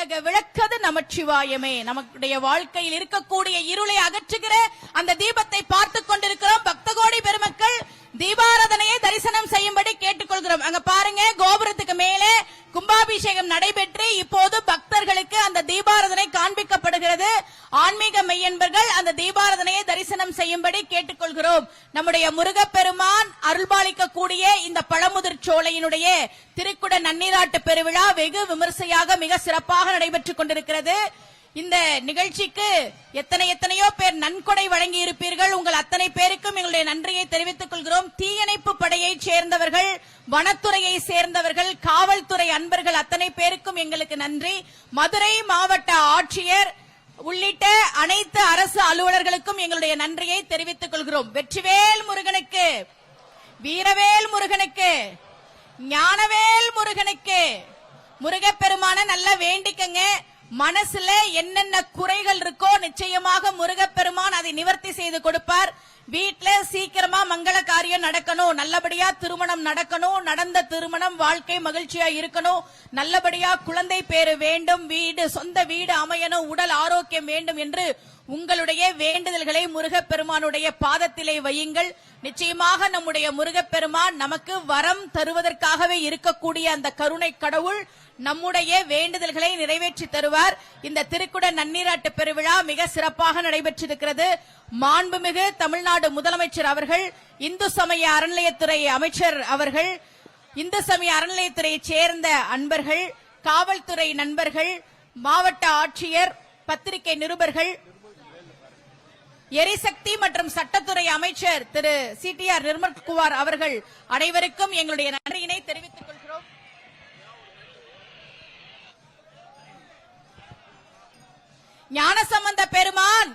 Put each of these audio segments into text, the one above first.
உலக விளக்கது நமச்சிவாயமே. நம்முடைய வாழ்க்கையில் இருக்கக்கூடிய இருளை அகற்றுகிற அந்த தீபத்தை பார்த்து கொண்டிருக்கிறோம். பக்த கோடி பெருமக்கள் தீபாராதனையை தரிசனம் செய்யும்படி கேட்டுக்கொள்கிறோம். அங்க பாருங்க, கோபுரத்துக்கு மேலே கும்பாபிஷேகம் நடைபெற்று இப்போது பக்தர்களுக்கு அந்த தீபாராதனை காண்பிக்கப்படுகிறது. ஆன்மீக மெய்யன்பர்கள் அந்த தீபாராதனையை தரிசனம் செய்யும்படி கேட்டுக்கொள்கிறோம். நம்முடைய முருகப்பெருமான் அருள்பாலிக்கக்கூடிய இந்த பழமுதிர் சோலையினுடைய திருக்குட நன்னீராட்டு பெருவிழா வெகு விமர்சையாக மிக சிறப்பாக நடைபெற்றுக் கொண்டிருக்கிறது. இந்த நிகழ்ச்சிக்கு எத்தனையோ பேர் நன்கொடை வழங்கி இருப்பீர்கள். உங்கள் அத்தனை பேருக்கும் எங்களுடைய நன்றியை தெரிவித்துக் கொள்கிறோம். தீயணைப்பு படையை சேர்ந்தவர்கள், வனத்துறையை சேர்ந்தவர்கள், காவல்துறை அன்பர்கள் அத்தனை பேருக்கும் எங்களுக்கு நன்றி. மதுரை மாவட்ட ஆட்சியர் உள்ளிட்ட அனைத்து அரசு அலுவலர்களுக்கும் எங்களுடைய நன்றியை தெரிவித்துக் கொள்கிறோம். வெற்றிவேல் முருகனுக்கு, வீரவேல் முருகனுக்கு, ஞானவேல் முருகனுக்கு. முருகப்பெருமான நல்லா வேண்டிக்கங்க. மனசுல என்னென்ன குறைகள் இருக்கோ நிச்சயமாக முருகப்பெருமான் அதை நிவர்த்தி செய்து கொடுப்பார். வீட்டுல சீக்கிரமா மங்கள காரியம் நடக்கணும், நல்லபடியா திருமணம் நடக்கணும், நடந்த திருமணம் வாழ்க்கை மகிழ்ச்சியா இருக்கணும், நல்லபடியா குழந்தை பேரு வேண்டும், சொந்த வீடு அமையணும், உடல் ஆரோக்கியம் வேண்டும் என்று உங்களுடைய வேண்டுதல்களை முருகப்பெருமானுடைய பாதத்திலே வையுங்கள். நிச்சயமாக நம்முடைய முருகப்பெருமான் நமக்கு வரம் தருவதற்காகவே இருக்கக்கூடிய அந்த கருணை கடவுள் நம்முடைய வேண்டுதல்களை நிறைவேற்றி தருவார். இந்த திருக்குட நன்னீராட்டு பெருவிழா மிக சிறப்பாக நடைபெற்றிருக்கிறது. மாண்புமிகு தமிழ்நாடு முதலமைச்சர் அவர்கள், இந்து சமய அறநிலையத்துறை அமைச்சர் அவர்கள், இந்து சமய அறநிலையத்துறையைச் சேர்ந்த அன்பர்கள், காவல்துறை நண்பர்கள், மாவட்ட ஆட்சியர், பத்திரிகை நிருபர்கள், எரிசக்தி மற்றும் சட்டத்துறை அமைச்சர் திரு CTR நிர்மல்குமார் அவர்கள் அனைவருக்கும் எங்களுடைய நன்றியினை தெரிவித்துக் கொள்கிறோம். ஞானசம்பந்த பெருமான்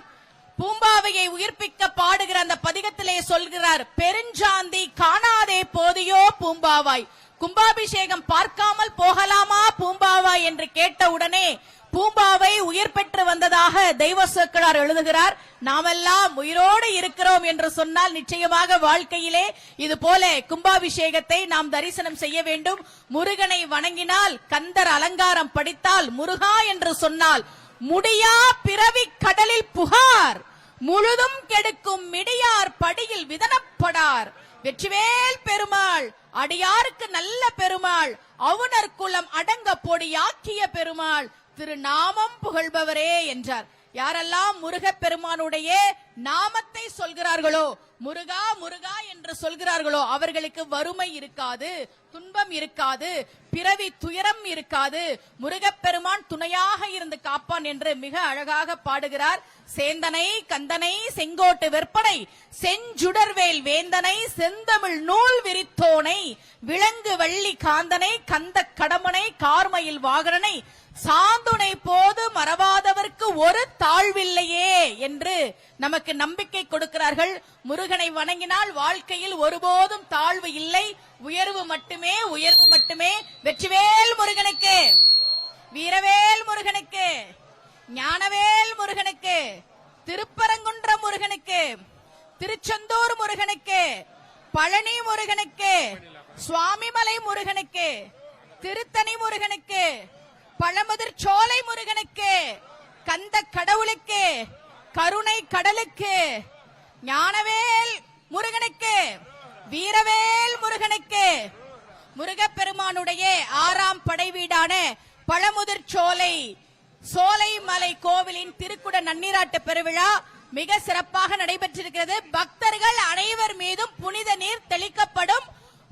பூம்பாவையை உயிர்ப்பிக்க பாடுகிற அந்த பதிகத்திலே சொல்கிறார், பெருஞ்சாந்தி காணாதே போதியோ பூம்பாவாய், கும்பாபிஷேகம் பார்க்காமல் போகலாமா பூம்பாவாய் என்று கேட்டவுடனே பூம்பாவை உயிர் பெற்று வந்ததாக தெய்வ சொக்கனார் எழுதுகிறார். நாமெல்லாம் உயிரோடு இருக்கிறோம் என்று சொன்னால் நிச்சயமாக வாழ்க்கையிலே இது போல கும்பாபிஷேகத்தை நாம் தரிசனம் செய்ய வேண்டும். முருகனை வணங்கினால், கந்தர் அலங்காரம் படித்தால், முருகா என்று சொன்னால் முடியா பிறவி கடலில் புகார், முழுதும் கெடுக்கும் மிடியார் படியில் விதனப்படார். வெற்றிவேல் பெருமாள் அடியாருக்கு நல்ல பெருமாள், அவுணர் குலம் அடங்க பொடியாக்கிய பெருமாள், திருநாமம் புகழ்பவரே என்றார். யாரெல்லாம் முருகப்பெருமானுடைய நாமத்தை சொல்கிறார்களோ, முருகா முருகா என்று சொல்கிறார்களோ அவர்களுக்கு வறுமை இருக்காது, துன்பம் இருக்காது, பிறவி துயரம் இருக்காது. முருகப்பெருமான் துணையாக இருந்து காப்பான் என்று மிக அழகாக பாடுகிறார். சேந்தனை கந்தனை செங்கோட்டு வெற்பனை செஞ்சுடர்வேல் வேந்தனை செந்தமிழ் நூல் விரித்தோனை விலங்கு வள்ளி காந்தனை கந்த கடமனை கார்மயில் வாகனனை சாந்துணை போது மறவாதவர்க்கு ஒரு தாழ்வில்லையே என்று நமக்கு நம்பிக்கை கொடுக்கிறார்கள். முருகனை வணங்கினால் வாழ்க்கையில் ஒருபோதும் தாழ்வு இல்லை, உயர்வு மட்டுமே, உயர்வு மட்டுமே. வெற்றிவேல் முருகனுக்கு, வீரவேல் முருகனுக்கு, ஞானவேல் முருகனுக்கு, திருப்பரங்குன்ற முருகனுக்கு, திருச்செந்தூர் முருகனுக்கு, பழனி முருகனுக்கு, சுவாமிமலை முருகனுக்கு, திருத்தணி முருகனுக்கு, பழமுதிர் சோலை முருகனுக்கு, கந்த கடவுளுக்கு, கருணை கடலுக்கு, ஞானவேல் முருகனுக்கு, வீரவேல் முருகனுக்கு, முருகப்பெருமானுடைய 6ஆம் படை வீடான பழமுதிர் சோலைமலை கோவிலின் திருக்குட நன்னீராட்டு பெருவிழா மிக சிறப்பாக நடைபெற்றிருக்கிறது. பக்தர்கள் அனைவர் மீதும் புனித நீர் தெளிக்கப்படும்.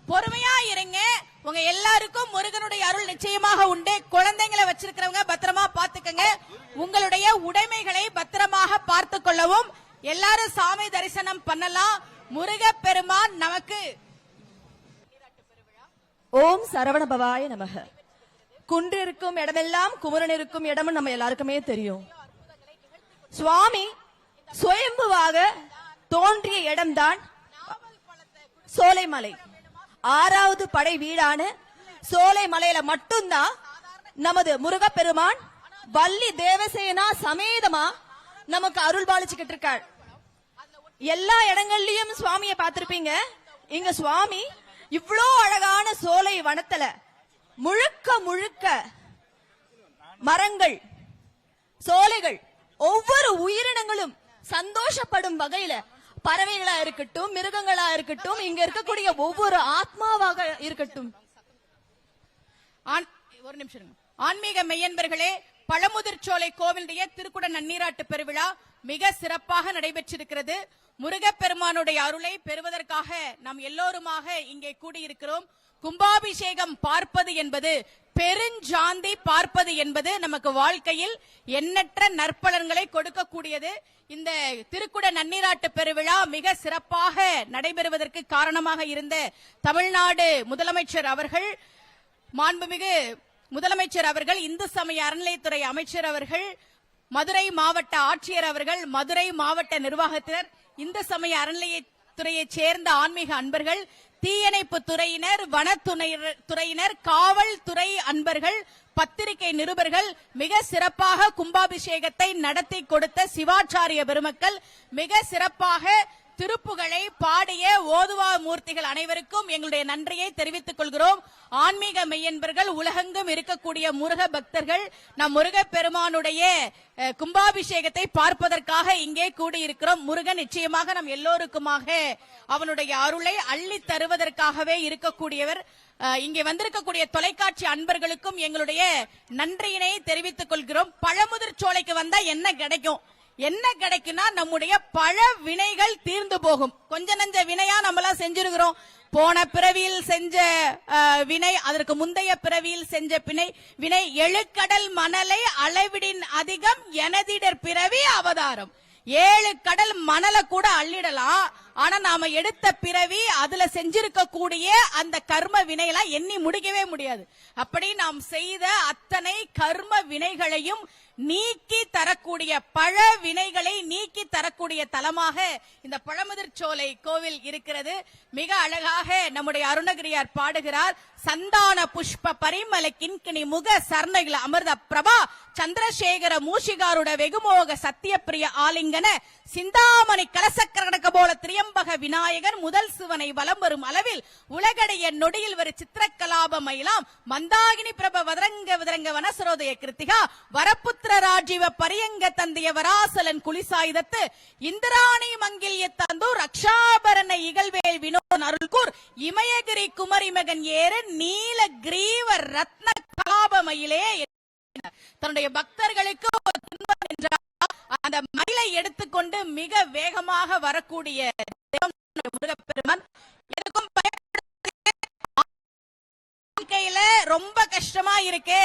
பொறுமையா இருங்க, உங்க எல்லாருக்கும் முருகனுடைய அருள் நிச்சயமாக உண்டு. குழந்தைங்களை வச்சிருக்கிறவங்க பத்திரமா பாத்துக்கங்க, உங்களுடைய உடைமைகளை பத்திரமாக பார்த்து கொள்ளவும். எல்லாரும் சாமி தரிசனம் பண்ணலாம். முருகப்பெருமான் நமக்கு ஓம் சரவண பவாய நமக. குன்று இருக்கும் இடமெல்லாம் குமரன் இருக்கும் இடமும் நம்ம எல்லாருக்குமே தெரியும். சுவாமி சுயம்புவாக தோன்றிய இடம்தான் சோலைமலை. 6வது படை வீடான சோலைமலையில மட்டும்தான் நமது முருகப்பெருமான் வள்ளி தேவசேனா சமேதமா நமக்கு அருள் பாலிச்சுக்கிட்டு இருக்காள். எல்லா இடங்கள்லயும் சுவாமியை பார்த்திருப்பீங்க. இங்க சுவாமி இவ்வளோ அழகான சோலை வனத்துல முழுக்க முழுக்க மரங்கள், சோலைகள், ஒவ்வொரு உயிரினங்களும் சந்தோஷப்படும் வகையில பறவைகளா இருக்கட்டும், மிருகங்களா இருக்கட்டும், இங்க இருக்கக்கூடிய ஒவ்வொரு ஆத்மாவாக இருக்கட்டும். ஒரு நிமிஷம். ஆன்மீக மெய்யன்பர்களே, பழமுதிர்ச்சோலை கோவிலுடைய திருக்குட நன்னீராட்டு பெருவிழா மிக சிறப்பாக நடைபெற்றிருக்கிறது. முருகப்பெருமானுடைய அருளை பெறுவதற்காக நாம் எல்லோருமாக இங்கே கூடியிருக்கிறோம். கும்பாபிஷேகம் பார்ப்பது என்பது, பெருஞ்சாந்தி பார்ப்பது என்பது நமக்கு வாழ்க்கையில் எண்ணற்ற நற்பலன்களை கொடுக்கக்கூடியது. இந்த திருக்குட நன்னீராட்டு பெருவிழா மிக சிறப்பாக நடைபெறுவதற்கு காரணமாக இருந்த தமிழ்நாடு முதலமைச்சர் அவர்கள், மாண்புமிகு முதலமைச்சர் அவர்கள், இந்து சமய அறநிலையத்துறை அமைச்சர் அவர்கள், மதுரை மாவட்ட ஆட்சியர் அவர்கள், மதுரை மாவட்ட நிர்வாகத்தினர், இந்து சமய அறநிலையத்துறையைச் சேர்ந்த ஆன்மீக அன்பர்கள், தீயணைப்பு துறையினர், வனத்துறையினர், காவல்துறை அன்பர்கள், பத்திரிகை நிருபர்கள், மிக சிறப்பாக கும்பாபிஷேகத்தை நடத்தி கொடுத்த சிவாச்சாரிய பெருமக்கள், மிக சிறப்பாக திருப்புகளை பாடிய ஓதுவா மூர்த்திகள் அனைவருக்கும் எங்களுடைய நன்றியை தெரிவித்துக் கொள்கிறோம். ஆன்மீக மெய்யன்பர்கள், உலகெங்கும் இருக்கக்கூடிய முருக பக்தர்கள், நம் முருகப் பெருமானுடைய கும்பாபிஷேகத்தை பார்ப்பதற்காக இங்கே கூடியிருக்கிறோம். முருகன் நிச்சயமாக நம் எல்லோருக்குமாக அவனுடைய அருளை அள்ளி தருவதற்காகவே இருக்கக்கூடியவர். இங்கே வந்திருக்கக்கூடிய தொலைக்காட்சி அன்பர்களுக்கும் எங்களுடைய நன்றியினை தெரிவித்துக் கொள்கிறோம். பழமுதிர்ச்சோலைக்கு வந்தா என்ன கிடைக்கும்? என்ன கிடைக்குன்னா, நம்முடைய பல வினைகள் தீர்ந்து போகும். கொஞ்ச நஞ்ச வினையா நம்மளாம் செஞ்சிருக்கிறோம். போன பிறவியில் செஞ்ச வினை, அதற்கு முந்தைய பிறவியில் செஞ்ச வினை, எழுக்கடல் மணலை அளவிடின் அதிகம் எனதிடர் பிறவி அவதாரம். 7 கடல் மணலை கூட அள்ளிடலாம். ஆனா நாம எடுத்த பிறவி, அதுல செஞ்சிருக்கக்கூடிய அந்த கர்ம வினையெல்லாம் எண்ணி முடிக்கவே முடியாது. அப்படி நாம் செய்த அத்தனை கர்ம வினைகளையும் நீக்கி தரக்கூடிய, பழ வினைகளை நீக்கி தரக்கூடிய தலமாக இந்த பழமுதிர்ச்சோலை கோவில் இருக்கிறது. மிக அழகாக நம்முடைய அருணகிரியார் பாடுகிறார். சந்தான புஷ்ப பரிமல கிண்கிணி முக சர்ணகில அமிர்த பிரபா சந்திரசேகர மூஷிகாருட வெகுமோக சத்தியப்பிரிய ஆலிங்கன சிந்தாமணி கலசக்கரக போல திரியம்பக விநாயகர் முதல் சிவனை வலம் வரும் அளவில் உலகடைய நொடியில் வரு சித்திரக்கலாப மயிலாம் மந்தாகினி பிரப வதரங்க வனசரோதய கிருத்திகா வரப்புத்திர ராஜீவ பரியங்க தந்தைய வராசலன் குலிசாயுதத்து இந்திராணி மங்கில்ய தந்து ரக்ஷாபரண இகழ்வேல் வினோதன் அருள்கூர் இமயகிரி குமரி மகன் ஏறு நீல கிரீவ ரத்ன கலாபமயிலே தன்னுடைய பக்தர்களுக்கு அந்த மயிலை எடுத்துக்கொண்டு மிக வேகமாக வரக்கூடிய முருகப்பெருமான். எதுக்கும் வாழ்க்கையில ரொம்ப கஷ்டமா இருக்கு,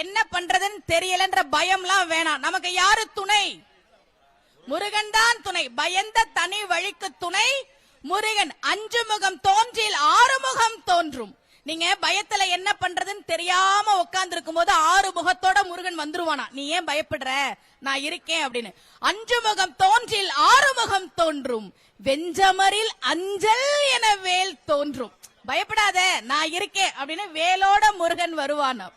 என்ன பண்றதுன்னு தெரியலன்ற பயம்லாம் வேணாம். நமக்கு யாரு துணை? முருகன் தான் துணை. பயந்த தனி வழிக்கு துணை முருகன். 5 முகம் தோன்றில் 6 முகம் தோன்றும். நீங்க பயத்துல என்ன பண்றதுன்னு தெரியாம உட்கார்ந்து இருக்கும் போது 6 முகத்தோட முருகன் வந்துருவானா. நீ ஏன் பயப்படுற, நான் இருக்கேன் அப்படின்னு. 5 முகம் தோன்றில் 6 முகம் தோன்றும், வெஞ்சமரில் அஞ்சல் என வேல் தோன்றும். பயப்படாத, நான் இருக்கேன் அப்படின்னு வேலோட முருகன் வருவானா.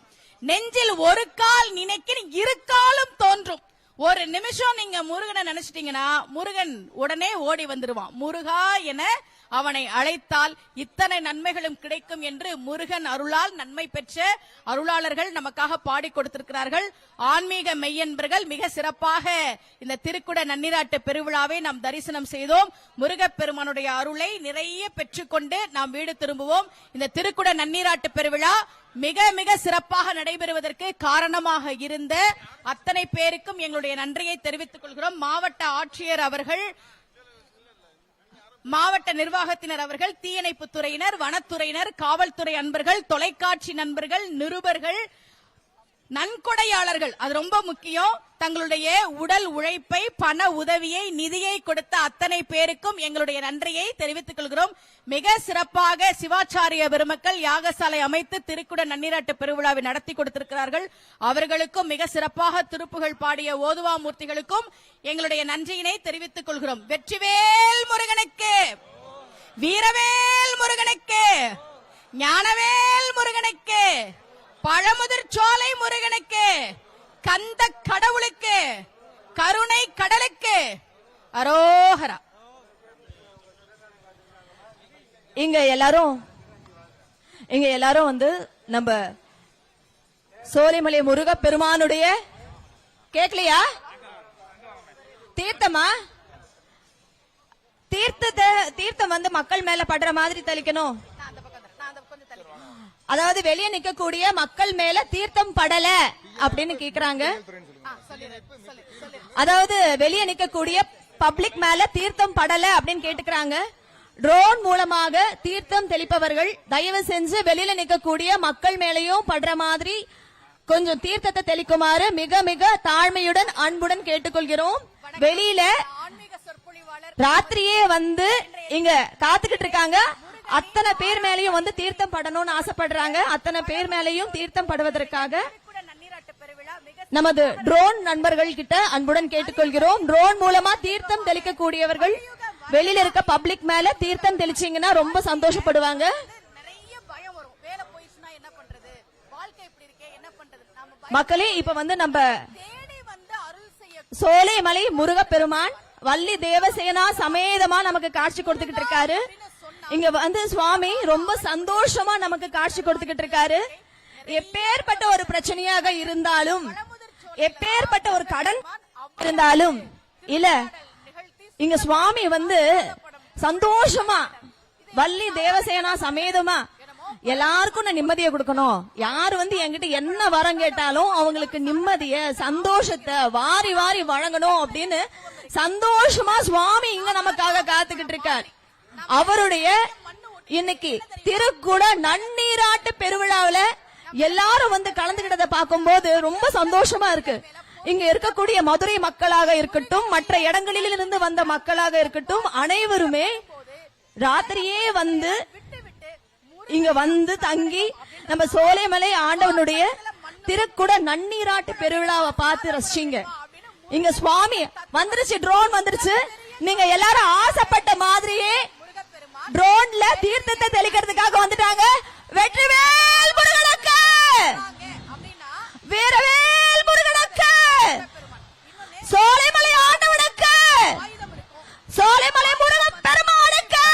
நெஞ்சில் ஒரு கால் நினைக்க 2 காலும் தோன்றும். ஒரு நிமிஷம் நீங்க முருகனை நினைச்சிட்டீங்கன்னா முருகன் உடனே ஓடி வந்துருவான். முருகா என அவனை அழைத்தால் இத்தனை நன்மைகளும் கிடைக்கும் என்று முருகன் அருளால் நன்மை பெற்ற அருளாளர்கள் நமக்காக பாடி கொடுத்திருக்கிறார்கள். ஆன்மீக மெய்யன்பர்கள் மிக சிறப்பாக இந்த திருக்குட நன்னீராட்டு பெருவிழாவை நாம் தரிசனம் செய்தோம். முருகப்பெருமானுடைய அருளை நிறைய பெற்றுக்கொண்டு நாம் வீடு திரும்புவோம். இந்த திருக்குட நன்னீராட்டு பெருவிழா மிக மிக சிறப்பாக நடைபெறுவதற்கு காரணமாக இருந்த அத்தனை பேருக்கும் எங்களுடைய நன்றியை தெரிவித்துக் கொள்கிறோம். மாவட்ட ஆட்சியர் அவர்கள், மாவட்ட நிர்வாகத்தினர் அவர்கள், தீயணைப்பு துறையினர், வனத்துறையினர், காவல்துறை அன்பர்கள், தொலைக்காட்சி நண்பர்கள், நிருபர்கள், நன்கொடையாளர்கள், அது ரொம்ப முக்கியம். தங்களுடைய உடல் உழைப்பை, பண உதவியை, நிதியை கொடுத்த அத்தனை பேருக்கும் எங்களுடைய நன்றியை தெரிவித்துக் கொள்கிறோம். மிக சிறப்பாக சிவாச்சாரிய பெருமக்கள் யாகசாலை அமைத்து திருக்குட நன்னீராட்டு பெருவிழாவை நடத்தி கொடுத்திருக்கிறார்கள். அவர்களுக்கும் மிக சிறப்பாக திருப்புகள் பாடிய ஓதுவா மூர்த்திகளுக்கும் எங்களுடைய நன்றியினை தெரிவித்துக் கொள்கிறோம். வெற்றிவேல் முருகனுக்கு, வீரவேல் முருகனுக்கு, ஞானவேல் முருகனுக்கு, பழமுதிர்ச்சோலை முருகனுக்கு, கந்த கடவுளுக்கு, கருணை கடலுக்கு அரோகரா. இங்க எல்லாரும் வந்து நம்ம சோலைமலை முருகப் பெருமானுடைய கேக்கலையா தீர்த்தமா தீர்த்தம் வந்து மக்கள் மேல படுற மாதிரி தெளிக்கணும். அதாவது வெளியே நிக்கக்கூடிய மக்கள் மேல தீர்த்தம் படல அப்படின்னு கேக்குறாங்க. அதாவது வெளியே நிக்கக்கூடிய பப்ளிக் மேல தீர்த்தம் படல அப்படின்னு கேட்டுக்கிறாங்க. ட்ரோன் மூலமாக தீர்த்தம் தெளிப்பவர்கள் தயவு செஞ்சு வெளியில நிக்கக்கூடிய மக்கள் மேலையும் படுற மாதிரி கொஞ்சம் தீர்த்தத்தை தெளிக்குமாறு மிக மிக தாழ்மையுடன் அன்புடன் கேட்டுக்கொள்கிறோம். வெளியில ராத்திரியே வந்து இங்க காத்துக்கிட்டு இருக்காங்க. அத்தனை பேர் மேலையும் வந்து தீர்த்தம் படணும்னு ஆசைப்படுறாங்க. அத்தனை பேர் மேலையும் தீர்த்தம் படுவதற்காக நமது ட்ரோன் நண்பர்கள் கிட்ட அன்புடன் கேட்டுக்கொள்கிறோம். ட்ரோன் மூலமா தீர்த்தம் தெளிக்கக்கூடியவர்கள் வெளியில இருக்க பப்ளிக் மேல தீர்த்தம் தெளிச்சீங்கன்னா ரொம்ப சந்தோஷப்படுவாங்க. மக்களே இப்ப வந்து நம்ம சோலைமலை முருகப்பெருமான் வள்ளி தேவசேனா சமேதமா நமக்கு காட்சி கொடுத்துக்கிட்டு இருக்காரு. இங்க வந்து சுவாமி ரொம்ப சந்தோஷமா நமக்கு காட்சி கொடுத்துக்கிட்டு இருக்காரு. எப்பேற்பட்ட ஒரு பிரச்சனையாக இருந்தாலும் எப்பேற்பட்ட ஒரு கடன் இருந்தாலும் இல்ல இங்க சுவாமி வந்து சந்தோஷமா வள்ளி தேவசேனா சமேதமா எல்லாருக்கும் நான் நிம்மதியை கொடுக்கணும். யாரு வந்து என்கிட்ட என்ன வரம் கேட்டாலும் அவங்களுக்கு நிம்மதிய சந்தோஷத்தை வாரி வாரி வழங்கணும் அப்படின்னு சந்தோஷமா சுவாமி இங்க நமக்காக காத்துக்கிட்டு இருக்கார். அவருடைய இன்னைக்கு திருக்குட நன்னீராட்டு பெருவிழாவில எல்லாரும் வந்து கலந்துகிட்டத பார்க்கும்போது ரொம்ப சந்தோஷமா இருக்கு. இங்க இருக்கக்கூடிய மதுரை மக்களாக இருக்கட்டும், மற்ற இடங்களில் இருந்து வந்த மக்களாக இருக்கட்டும், அனைவருமே ராத்திரியே வந்து இங்க வந்து தங்கி நம்ம சோலைமலை ஆண்டவனுடைய திருக்குட நன்னீராட்டு பெருவிழாவை பார்த்து ரசிச்சீங்க. இங்க சுவாமி வந்துருச்சு, ட்ரோன் வந்துருச்சு. நீங்க எல்லாரும் ஆசைப்பட்ட மாதிரியே ட்ரோன்ல தீர்த்தத்தை தெளிக்கிறதுக்காக வந்துட்டாங்க. வெற்றிவேல் முருகனுக்கு, வீரவேல் முருகனுக்கு, சோலைமலை ஆண்டவனுக்கு, சோலைமலை முருகன் பெருமானுக்கு.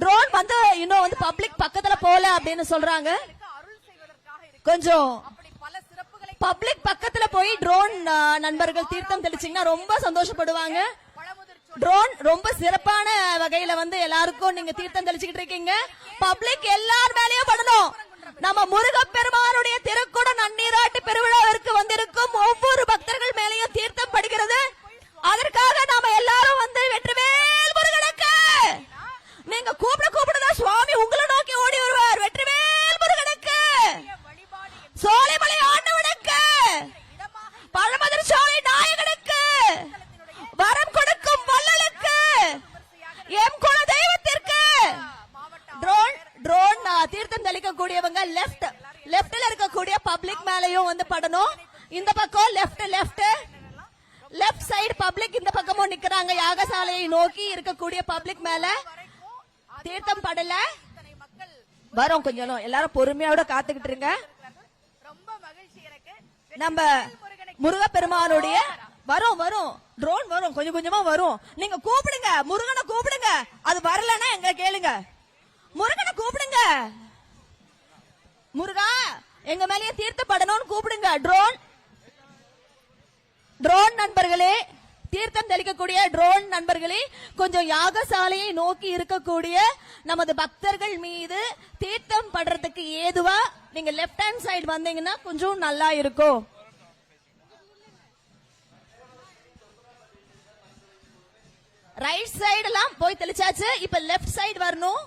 ட்ரோன் வந்து இன்னும் வந்து பப்ளிக் பக்கத்துல போல அப்படின்னு சொல்றாங்க. கொஞ்சம் பப்ளிக் பக்கத்துல போய் ட்ரோன் நண்பர்கள் தீர்த்தம் தெளிச்சீங்கன்னா ரொம்ப சந்தோஷப்படுவாங்க. ட்ரோன் ரொம்ப சிறப்பான வகையில வந்து எல்லாருக்கும் நீங்க தீர்த்தம் தெளிச்சுக்கிட்டு இருக்கீங்க. பப்ளிக் எல்லார் மேலயும் படணும். நம்ம முருகப்பெருமானுடைய திருக்குட நன்னீராட்டு பெருவிழாவிற்கு வந்திருக்கும் ஒவ்வொரு பக்தர்கள் மேலயும் தீர்த்தம் படுகிறது. அதற்காக நாம எல்லாரும் வந்து வெற்றிவேல் முருகனுக்கு நீங்க கூப்பிடுதான் சுவாமி உங்களை நோக்கி ஓடி வருவார். வெற்றிவேல் முருகனுக்கு, சோலைமலை ஆண்டவனுக்கு, பழமதுரை சாலை நாயகனுக்கு, வரம் கொடுக்கும் வள்ளலுக்கு, எம் குல தெய்வத்திற்கு. ட்ரோன் தீர்த்தம் தெளிக்கக்கூடியவங்க லெப்ட்ல இருக்கக்கூடிய பப்ளிக் மேலயும் வந்து படணும். இந்த பக்கம் லெப்ட் சைடு பப்ளிக் இந்த பக்கமும் நிக்கிறாங்க. யாகசாலையை நோக்கி இருக்கக்கூடிய பப்ளிக் மேல தீர்த்தம் படல. வரும் கொஞ்சம் எல்லாரும் பொறுமையோட காத்துக்கிட்டு இருங்க. நம்ம முருகப்பெருமானுடைய வரும் ட்ரோன் வரும், கொஞ்சம் கொஞ்சமா வரும். நீங்க கூப்பிடுங்க, முருகனை கூப்பிடுங்க. அது வரலன்னா எங்க கேளுங்க. முருகனை கூப்பிடுங்க, முருகா எங்க மேலேயே தீர்த்தப்படணும்னு கூப்பிடுங்க. ட்ரோன் நண்பர்களே, தீர்த்தம் தெளிக்கக்கூடிய ட்ரோன் நண்பர்களே, கொஞ்சம் யாகசாலையை நோக்கி இருக்கக்கூடிய நமது பக்தர்கள் மீது தீர்த்தம் படுறதுக்கு ஏதுவா நீங்க லெப்ட் ஹேண்ட் சைடு வந்தீங்கன்னா கொஞ்சம் நல்லா இருக்கும். ரைட் சைடு எல்லாம் போய் தெளிச்சாச்சு. இப்ப லெப்ட் சைடு வரணும்.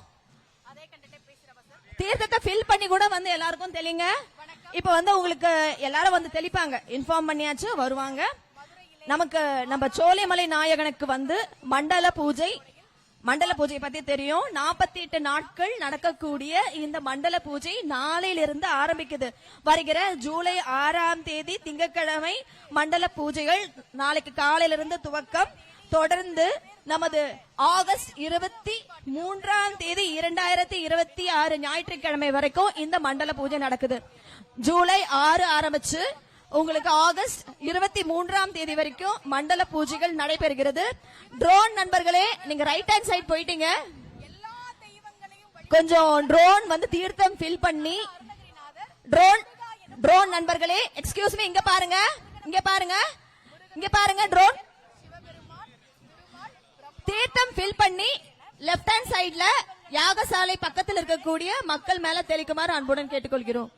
தீர்த்தத்தை ஃபில் பண்ணி கூட வந்து எல்லாருக்கும் தெளிங்க. இப்ப வந்து உங்களுக்கு எல்லாரும் வந்து தெளிப்பாங்க, இன்ஃபார்ம் பண்ணியாச்சு, வருவாங்க. நமக்கு நம்ம சோலைமலை நாயகனுக்கு வந்து மண்டல பூஜை பத்தி தெரியும். 48 நாட்கள் நடக்கக்கூடிய இந்த மண்டல பூஜை நாளையிலிருந்து ஆரம்பிக்குது. வருகிற ஜூலை 6ஆம் தேதி திங்கட்கிழமை மண்டல பூஜைகள் நாளைக்கு காலையிலிருந்து துவக்கம். தொடர்ந்து நமது ஆகஸ்ட் 23ஆம் தேதி 2026 ஞாயிற்றுக்கிழமை வரைக்கும் இந்த மண்டல பூஜை நடக்குது. ஜூலை 6 ஆரம்பிச்சு உங்களுக்கு ஆகஸ்ட் 23ஆம் தேதி வரைக்கும் மண்டல பூஜைகள் நடைபெறுகிறது. ட்ரோன் நண்பர்களே, நீங்க ரைட் ஹேண்ட் சைடு போயிட்டீங்க. கொஞ்சம் ட்ரோன் வந்து தீர்த்தம் ஃபில் பண்ணி ட்ரோன் நண்பர்களே, எக்ஸ்கியூஸ் மீ, இங்க பாருங்க, இங்க பாருங்க, இங்க பாருங்க, ட்ரோன் தீர்த்தம் ஃபில் பண்ணி லெஃப்ட் ஹேண்ட் சைடுல யாகசாலை பக்கத்தில் இருக்கக்கூடிய மக்கள் மேல தெளிக்குமாறு அன்புடன் கேட்டுக்கொள்கிறோம்.